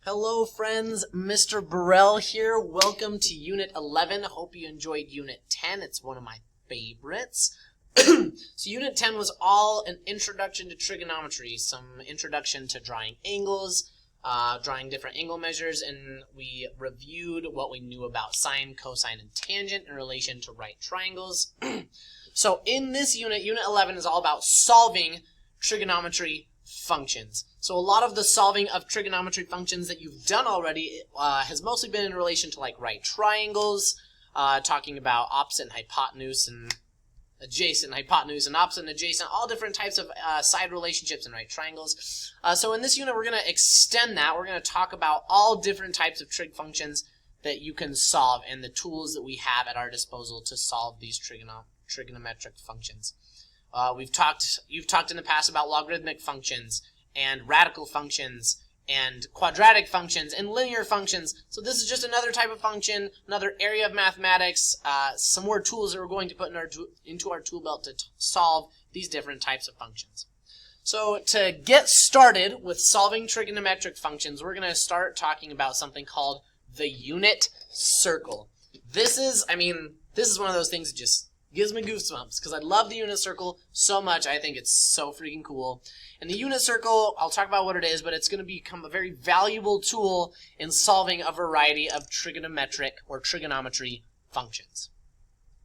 Hello friends, Mr. Burrell here. Welcome to Unit 11. Hope you enjoyed Unit 10. It's one of my favorites. So Unit 10 was all an introduction to trigonometry, some introduction to drawing angles, drawing different angle measures, and we reviewed what we knew about sine, cosine, and tangent in relation to right triangles. So in this unit, Unit 11 is all about solving trigonometry functions. So a lot of the solving of trigonometry functions that you've done already has mostly been in relation to like right triangles, talking about opposite and hypotenuse and adjacent, hypotenuse and opposite and adjacent, all different types of side relationships in right triangles. So in this unit we're going to extend that. We're going to talk about all different types of trig functions that you can solve and the tools that we have at our disposal to solve these trigonometric functions. You've talked in the past about logarithmic functions and radical functions and quadratic functions and linear functions. So this is just another type of function, another area of mathematics, some more tools that we're going to put into our tool belt to solve these different types of functions. So to get started with solving trigonometric functions, we're going to start talking about something called the unit circle. This is one of those things that just gives me goosebumps because I love the unit circle so much. I think it's so freaking cool. And the unit circle, I'll talk about what it is, but it's going to become a very valuable tool in solving a variety of trigonometric or trigonometry functions.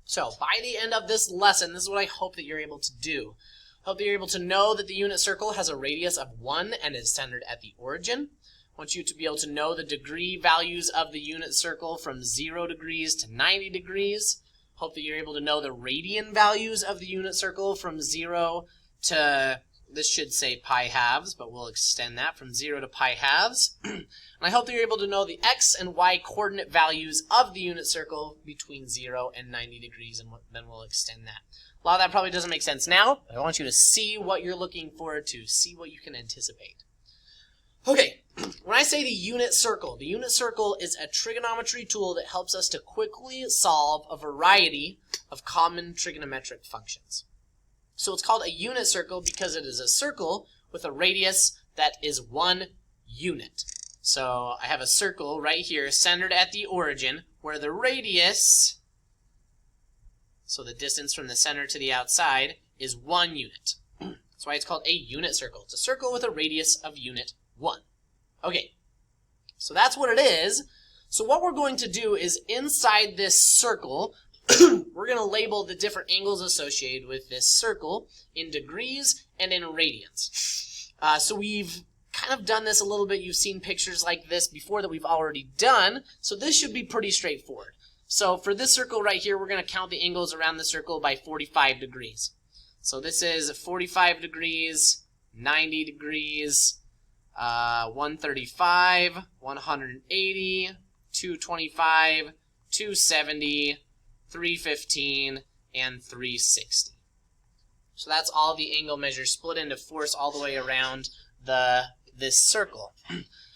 So by the end of this lesson, this is what I hope that you're able to do. I hope that you're able to know that the unit circle has a radius of 1 and is centered at the origin. I want you to be able to know the degree values of the unit circle from 0 degrees to 90 degrees. Hope that you're able to know the radian values of the unit circle from 0 to, this should say pi halves, but we'll extend that from 0 to pi halves. And I hope that you're able to know the x and y coordinate values of the unit circle between 0 and 90 degrees, and then we'll extend that. A lot of that probably doesn't make sense now, but I want you to see what you're looking forward to, see what you can anticipate. Okay, when I say the unit circle is a trigonometry tool that helps us to quickly solve a variety of common trigonometric functions. So it's called a unit circle because it is a circle with a radius that is 1 unit. So I have a circle right here centered at the origin where the radius, so the distance from the center to the outside, is 1 unit. That's why it's called a unit circle. It's a circle with a radius of unit 1. Okay, so that's what it is. So what we're going to do is inside this circle, we're going to label the different angles associated with this circle in degrees and in radians. So we've kind of done this a little bit. You've seen pictures like this before that we've already done. So this should be pretty straightforward. So for this circle right here, we're going to count the angles around the circle by 45 degrees. So this is 45 degrees, 90 degrees, 135, 180, 225, 270, 315, and 360. So that's all the angle measures split into force all the way around this circle.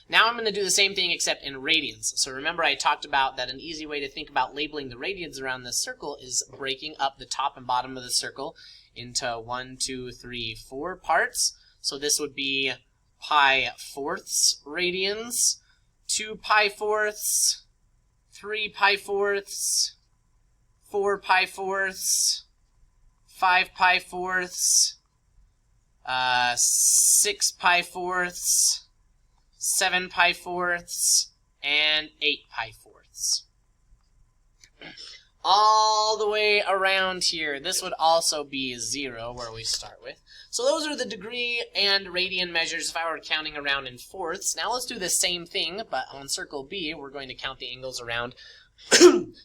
Now I'm going to do the same thing except in radians. So remember I talked about that an easy way to think about labeling the radians around this circle is breaking up the top and bottom of the circle into 1, 2, 3, 4 parts. So this would be pi fourths radians, 2 pi fourths, 3 pi fourths, 4 pi fourths, 5 pi fourths, 6 pi fourths, 7 pi fourths, and 8 pi fourths. All the way around here. This would also be 0 where we start with. So those are the degree and radian measures if I were counting around in fourths. Now let's do the same thing, but on circle B, we're going to count the angles around,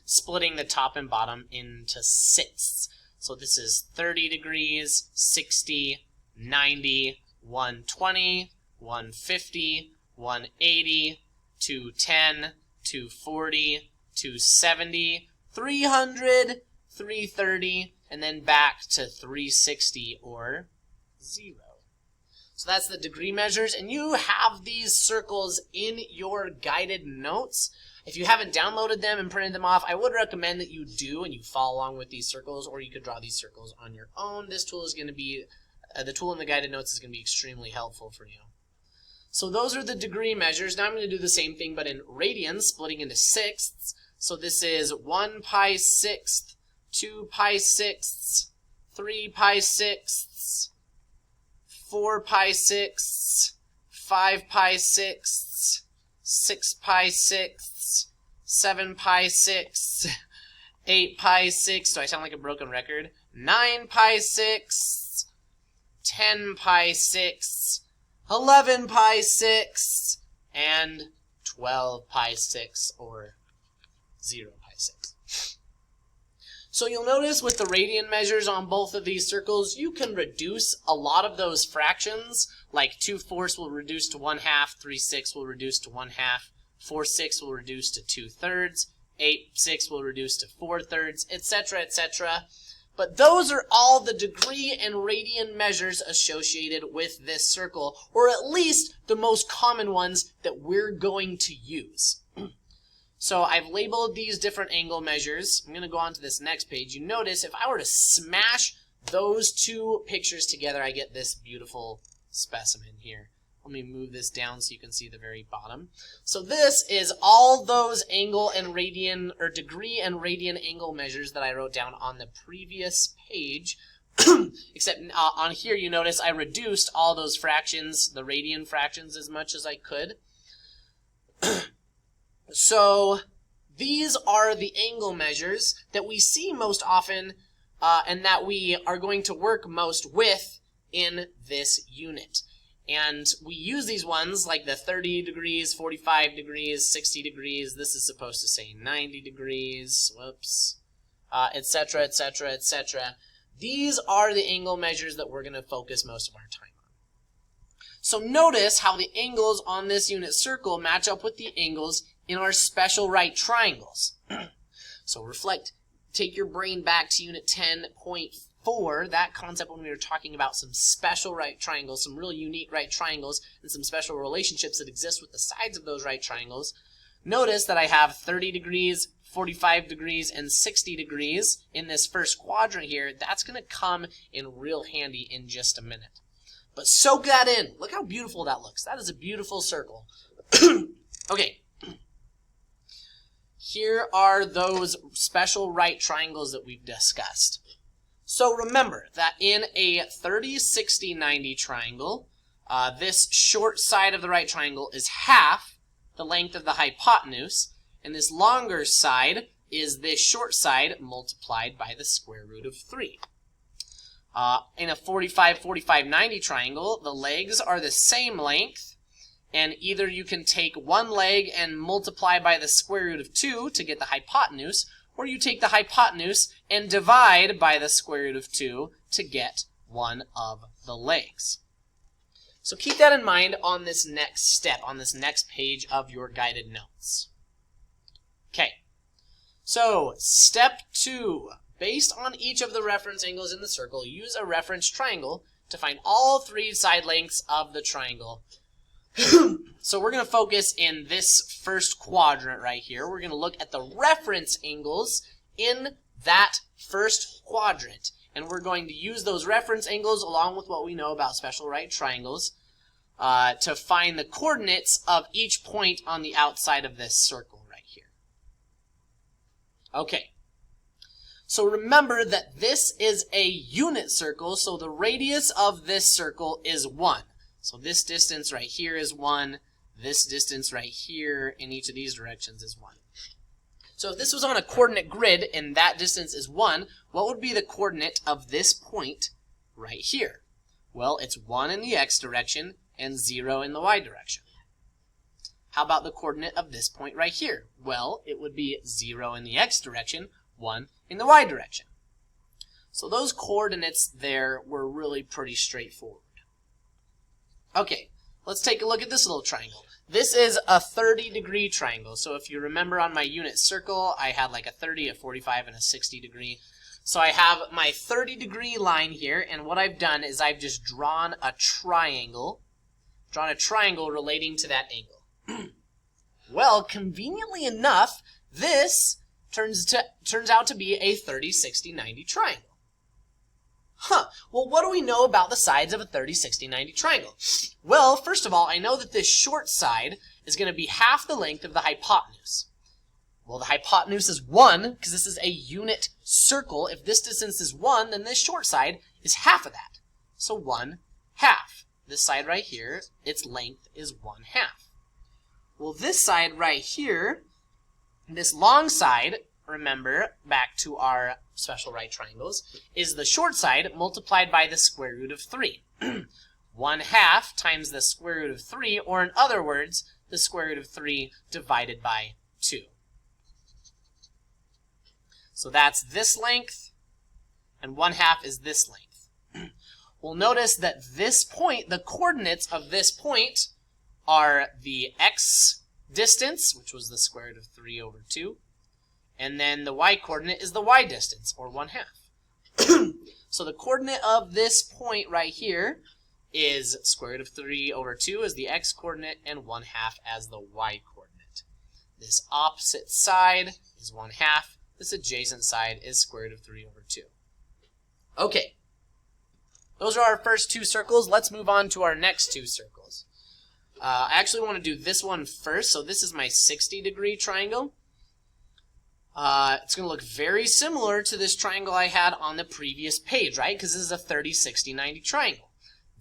splitting the top and bottom into sixths. So this is 30 degrees, 60, 90, 120, 150, 180, 210, 240, 270, 300, 330, and then back to 360 or 0. So that's the degree measures, and you have these circles in your guided notes. If you haven't downloaded them and printed them off, I would recommend that you do and you follow along with these circles, or you could draw these circles on your own. This tool is going to be, the tool in the guided notes is going to be extremely helpful for you. So those are the degree measures. Now I'm going to do the same thing, but in radians, splitting into sixths. So this is 1 pi sixth, 2 pi sixths, 3 pi sixths, 4 pi sixths, 5 pi sixths, 6 pi sixths, 7 pi sixths, 8 pi sixths. Do I sound like a broken record? 9 pi sixths, 10 pi sixths, 11 pi sixths, and 12 pi sixths, or 0 pi sixths. So you'll notice with the radian measures on both of these circles, you can reduce a lot of those fractions, like 2/4 will reduce to 1/2, 3/6 will reduce to 1/2, 4/6 will reduce to 2/3, 8/6 will reduce to 4/3, etc., etc. But those are all the degree and radian measures associated with this circle, or at least the most common ones that we're going to use. So I've labeled these different angle measures. I'm going to go on to this next page. You notice if I were to smash those two pictures together, I get this beautiful specimen here. Let me move this down so you can see the very bottom. So this is all those angle and radian, or degree and radian angle measures that I wrote down on the previous page. Except on here, you notice I reduced all those fractions, the radian fractions, as much as I could. So these are the angle measures that we see most often and that we are going to work most with in this unit. And we use these ones like the 30 degrees, 45 degrees, 60 degrees. This is supposed to say 90 degrees, whoops, etc., etc., etc. These are the angle measures that we're going to focus most of our time on. So notice how the angles on this unit circle match up with the angles in our special right triangles. So take your brain back to unit 10.4, that concept when we were talking about some special right triangles, some really unique right triangles, and some special relationships that exist with the sides of those right triangles. Notice that I have 30 degrees, 45 degrees, and 60 degrees in this first quadrant here. That's going to come in real handy in just a minute. But soak that in. Look how beautiful that looks. That is a beautiful circle. Okay. Here are those special right triangles that we've discussed. So remember that in a 30, 60, 90 triangle, this short side of the right triangle is half the length of the hypotenuse, and this longer side is this short side multiplied by the square root of 3. In a 45, 45, 90 triangle, the legs are the same length, and either you can take one leg and multiply by the square root of 2 to get the hypotenuse, or you take the hypotenuse and divide by the square root of 2 to get one of the legs. So keep that in mind on this next step, on this next page of your guided notes. Okay, so step 2. Based on each of the reference angles in the circle, use a reference triangle to find all 3 side lengths of the triangle. So we're going to focus in this first quadrant right here. We're going to look at the reference angles in that first quadrant. And we're going to use those reference angles along with what we know about special right triangles to find the coordinates of each point on the outside of this circle right here. Okay. So remember that this is a unit circle, so the radius of this circle is 1. So this distance right here is 1. This distance right here in each of these directions is 1. So if this was on a coordinate grid and that distance is 1, what would be the coordinate of this point right here? Well, it's 1 in the x direction and 0 in the y direction. How about the coordinate of this point right here? Well, it would be 0 in the x direction, 1 in the y direction. So those coordinates there were really pretty straightforward. Okay, let's take a look at this little triangle. This is a 30-degree triangle. So if you remember on my unit circle, I had like a 30, a 45, and a 60 degree. So I have my 30-degree line here, and what I've done is I've just drawn a triangle relating to that angle. Well, conveniently enough, this turns out to be a 30, 60, 90 triangle. Well, what do we know about the sides of a 30, 60, 90 triangle? Well, first of all, I know that this short side is going to be half the length of the hypotenuse. Well, the hypotenuse is 1, because this is a unit circle. If this distance is 1, then this short side is half of that. So 1/2. This side right here, its length is 1/2. Well, this side right here, this long side, remember, back to our special right triangles, is the short side multiplied by the square root of 3. 1/2 times the square root of 3, or in other words, the square root of 3 divided by 2. So that's this length, and 1/2 is this length. We'll notice that this point, the coordinates of this point, are the x distance, which was the square root of 3 over 2, and then the y coordinate is the y distance, or 1/2. So the coordinate of this point right here is square root of 3 over 2 as the x coordinate, and 1/2 as the y coordinate. This opposite side is 1/2. This adjacent side is square root of 3 over 2. Okay. Those are our first two circles. Let's move on to our next two circles. I actually want to do this one first. So this is my 60-degree triangle. It's going to look very similar to this triangle I had on the previous page, right? Because this is a 30, 60, 90 triangle.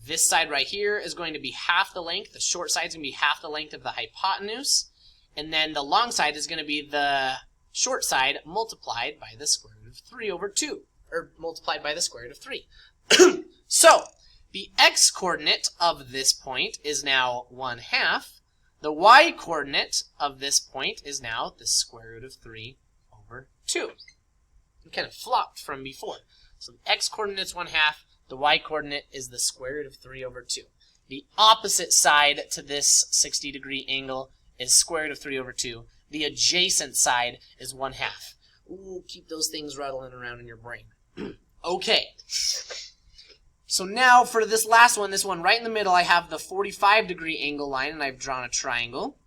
This side right here is going to be half the length. The short side is going to be half the length of the hypotenuse. And then the long side is going to be the short side multiplied by the square root of 3 over 2. Or multiplied by the square root of 3. So, the x-coordinate of this point is now 1/2. The y-coordinate of this point is now the square root of 3 over 2. It kind of flopped from before. So the x-coordinate is 1/2. The y-coordinate is the square root of 3 over 2. The opposite side to this 60-degree angle is square root of 3 over 2. The adjacent side is 1/2. Ooh, keep those things rattling around in your brain. Okay. So now for this last one, this one right in the middle, I have the 45-degree angle line, and I've drawn a triangle.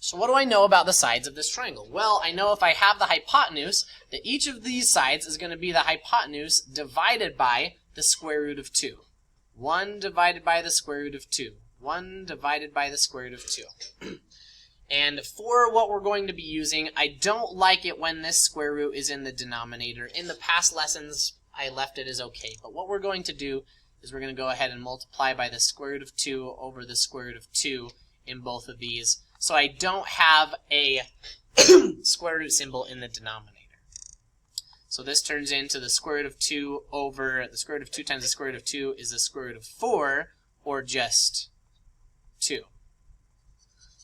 So what do I know about the sides of this triangle? Well, I know if I have the hypotenuse, that each of these sides is going to be the hypotenuse divided by the square root of 2. 1 divided by the square root of 2. 1 divided by the square root of 2. And for what we're going to be using, I don't like it when this square root is in the denominator. In the past lessons, I left it as okay. But what we're going to do is we're going to go ahead and multiply by the square root of 2 over the square root of 2 in both of these. So I don't have a square root symbol in the denominator. So this turns into the square root of 2 over the square root of 2 times the square root of 2 is the square root of 4, or just 2.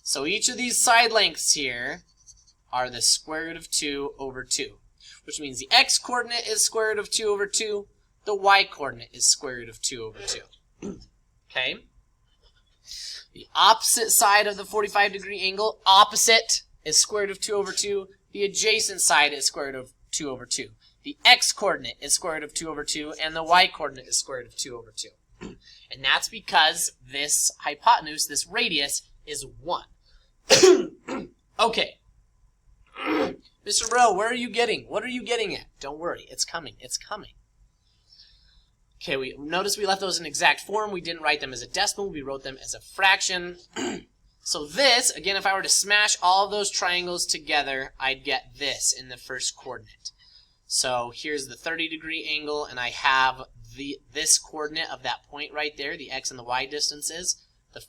So each of these side lengths here are the square root of 2 over 2, which means the x-coordinate is square root of 2 over 2, the y-coordinate is square root of 2 over 2. Okay? The opposite side of the 45-degree angle, opposite, is square root of 2 over 2. The adjacent side is square root of 2 over 2. The x-coordinate is square root of 2 over 2, and the y-coordinate is square root of 2 over 2. And that's because this hypotenuse, this radius, is 1. Okay. Mr. Burrell, where are you getting? What are you getting at? Don't worry, it's coming. It's coming. Okay, we notice we left those in exact form. We didn't write them as a decimal. We wrote them as a fraction. So this, again, if I were to smash all of those triangles together, I'd get this in the first coordinate. So here's the 30-degree angle, and I have this coordinate of that point right there, the x and the y distances.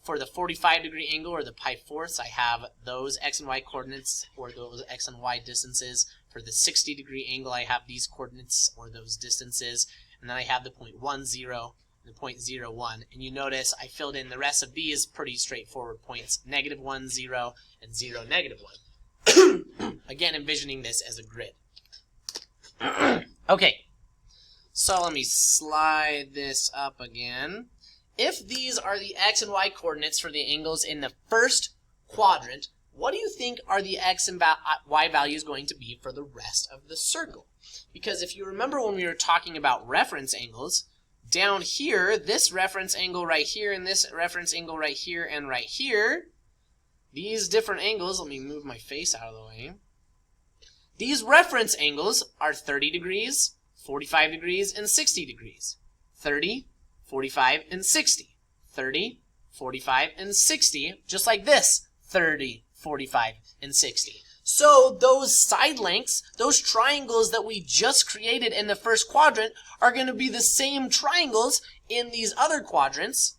For the 45-degree angle, or the pi-4ths, I have those x and y coordinates, or those x and y distances. For the 60-degree angle, I have these coordinates, or those distances. And then I have the point 1, 0, and the point 0, 1. And you notice I filled in the rest of these pretty straightforward points, negative 1, 0, and 0, negative 1. Again, envisioning this as a grid. Okay, so let me slide this up again. If these are the x and y coordinates for the angles in the first quadrant, what do you think are the x and y values going to be for the rest of the circle? Because if you remember when we were talking about reference angles, down here, this reference angle right here, and this reference angle right here, and right here, these different angles, let me move my face out of the way. These reference angles are 30 degrees, 45 degrees, and 60 degrees. 30, 45, and 60. 30, 45, and 60, just like this. 30, 45, and 60. So those side lengths, those triangles that we just created in the first quadrant are going to be the same triangles in these other quadrants,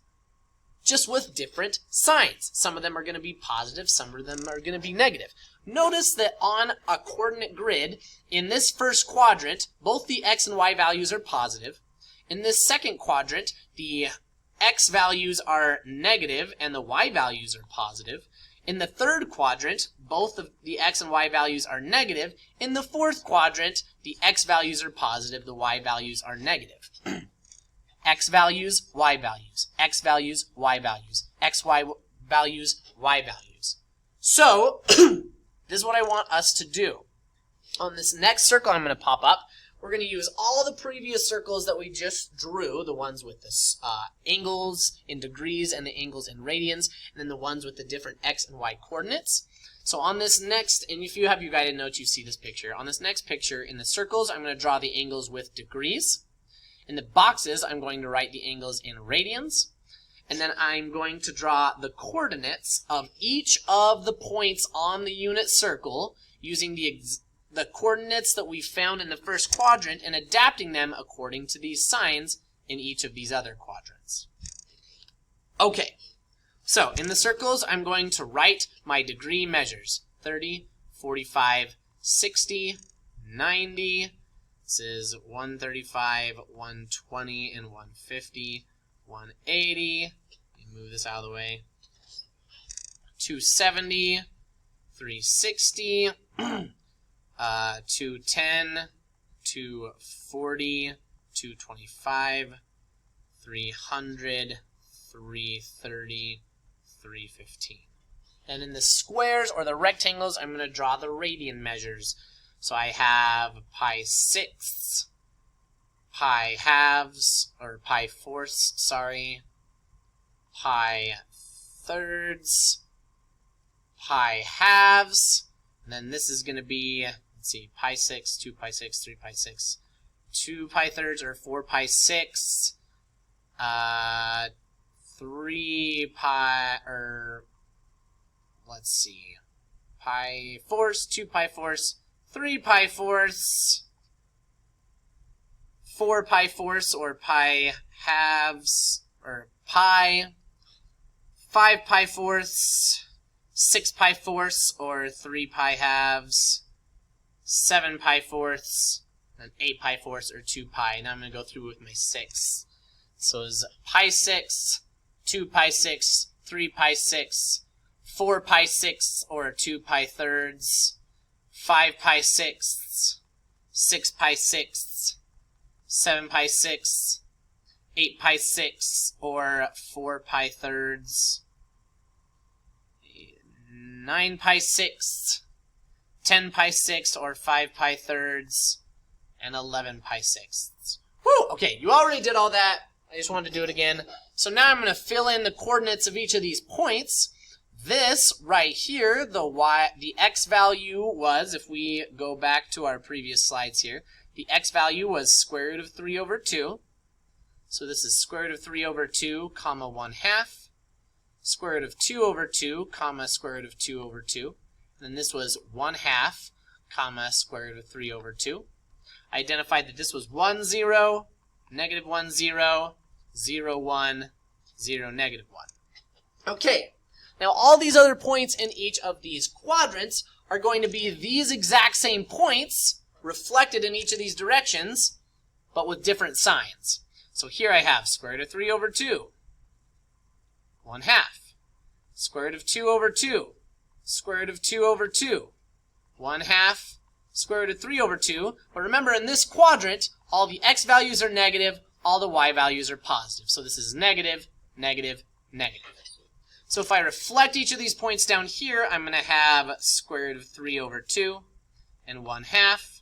just with different signs. Some of them are going to be positive, some of them are going to be negative. Notice that on a coordinate grid, in this first quadrant, both the x and y values are positive. In this second quadrant, the x values are negative and the y values are positive. In the third quadrant, both of the x and y values are negative. In the fourth quadrant, the x values are positive, the y values are negative. X values, y values, x values, y values, x, y values, y values. So, this is what I want us to do. On this next circle I'm going to pop up, we're going to use all the previous circles that we just drew, the ones with the angles in degrees and the angles in radians, and then the ones with the different x and y coordinates. So on this next, and if you have your guided notes, you see this picture. On this next picture, in the circles, I'm going to draw the angles with degrees. In the boxes, I'm going to write the angles in radians. And then I'm going to draw the coordinates of each of the points on the unit circle using the coordinates that we found in the first quadrant and adapting them according to these signs in each of these other quadrants. Okay, so in the circles, I'm going to write my degree measures. 30, 45, 60, 90. This is 135, 120, and 150, 180. Move this out of the way. 270, 360, 210, 240, 225, 300, 330, 315. And in the squares or the rectangles, I'm going to draw the radian measures. So I have pi sixths, pi halves, or pi fourths, sorry, pi thirds, pi halves, and then this is going to be, let's see, pi 6, 2 pi 6, 3 pi 6, 2 pi thirds, or 4 pi 6, 3 pi, or let's see, pi fourths, 2 pi fourths, 3 pi fourths, 4 pi fourths, or pi halves, or pi, 5 pi fourths, 6 pi fourths, or 3 pi halves, 7 pi fourths, and 8 pi fourths, or 2 pi. Now I'm going to go through with my sixths. So it's pi 6, 2 pi 6, 3 pi 6, 4 pi 6, or 2 pi thirds, 5 pi sixths, 6 pi sixths, 7 pi sixths, 8 pi sixths, or 4 pi thirds, 9 pi sixths, 10 pi sixths, or 5 pi thirds, and 11 pi sixths. Woo! Okay, you already did all that. I just wanted to do it again. So now I'm going to fill in the coordinates of each of these points. This right here, the x value was, if we go back to our previous slides here, the x value was square root of 3 over 2. So this is square root of 3 over 2, comma 1/2. Square root of 2 over 2, comma square root of 2 over 2. And then this was 1/2, comma square root of 3 over 2. I identified that this was 1, 0, negative 1, 0, 0, 1, 0, negative 1. Okay. Now, all these other points in each of these quadrants are going to be these exact same points reflected in each of these directions, but with different signs. So here I have square root of 3 over 2, 1/2, square root of 2 over 2, square root of 2 over 2, 1/2, square root of 3 over 2. But remember, in this quadrant, all the x values are negative, all the y values are positive. So this is negative, negative, negative. So if I reflect each of these points down here, I'm going to have square root of 3 over 2 and 1/2,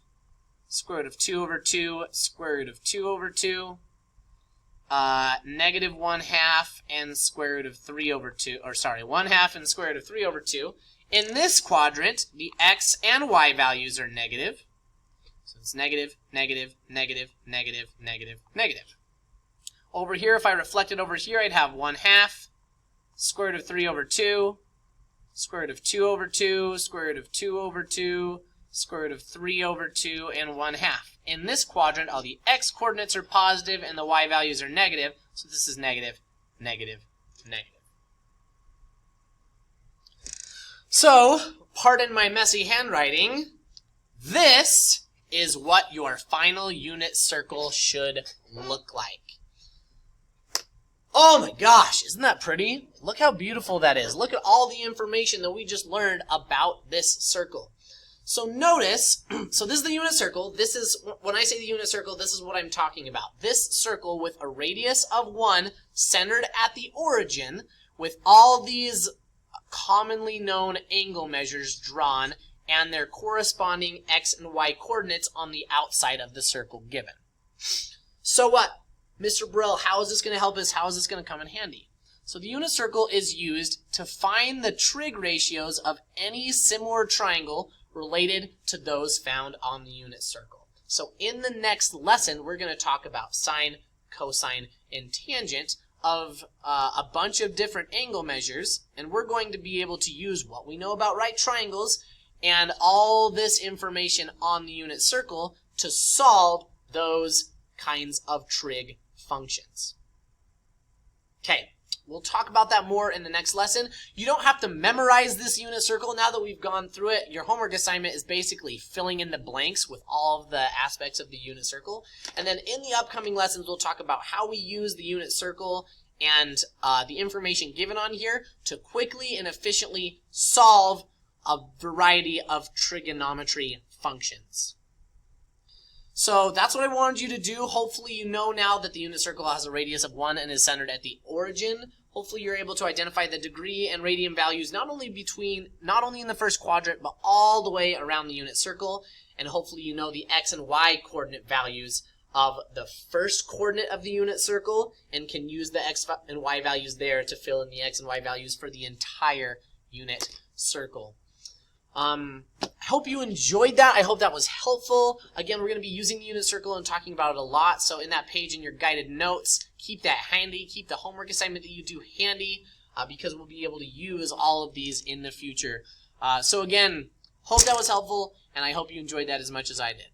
square root of 2 over 2, square root of 2 over 2, negative 1/2 and square root of 3 over 2, or sorry, 1/2 and square root of 3 over 2. In this quadrant, the x and y values are negative. So it's negative, negative, negative, negative, negative, negative. Over here, if I reflected over here, I'd have 1/2, square root of 3 over 2, square root of 2 over 2, square root of 2 over 2, square root of 3 over 2, and 1/2. In this quadrant, all the x coordinates are positive and the y values are negative, so this is negative, negative, negative. So, pardon my messy handwriting, this is what your final unit circle should look like. Oh my gosh, isn't that pretty? Look how beautiful that is. Look at all the information that we just learned about this circle. So notice, so this is the unit circle. This is, when I say the unit circle, this is what I'm talking about. This circle with a radius of 1 centered at the origin with all these commonly known angle measures drawn and their corresponding x and y coordinates on the outside of the circle given. So what? Mr. Burrell, how is this going to help us? How is this going to come in handy? So the unit circle is used to find the trig ratios of any similar triangle related to those found on the unit circle. So in the next lesson, we're going to talk about sine, cosine, and tangent of a bunch of different angle measures, and we're going to be able to use what we know about right triangles and all this information on the unit circle to solve those kinds of trig functions. Okay, we'll talk about that more in the next lesson. You don't have to memorize this unit circle. Now that we've gone through it, your homework assignment is basically filling in the blanks with all of the aspects of the unit circle. And then in the upcoming lessons, we'll talk about how we use the unit circle and the information given on here to quickly and efficiently solve a variety of trigonometry functions. So that's what I wanted you to do. Hopefully you know now that the unit circle has a radius of 1 and is centered at the origin. Hopefully you're able to identify the degree and radian values not only in the first quadrant, but all the way around the unit circle. And hopefully you know the x and y coordinate values of the first coordinate of the unit circle and can use the x and y values there to fill in the x and y values for the entire unit circle. I hope you enjoyed that. I hope that was helpful. Again, we're going to be using the unit circle and talking about it a lot. So in that page in your guided notes, keep that handy. Keep the homework assignment that you do handy because we'll be able to use all of these in the future. So again, hope that was helpful, and I hope you enjoyed that as much as I did.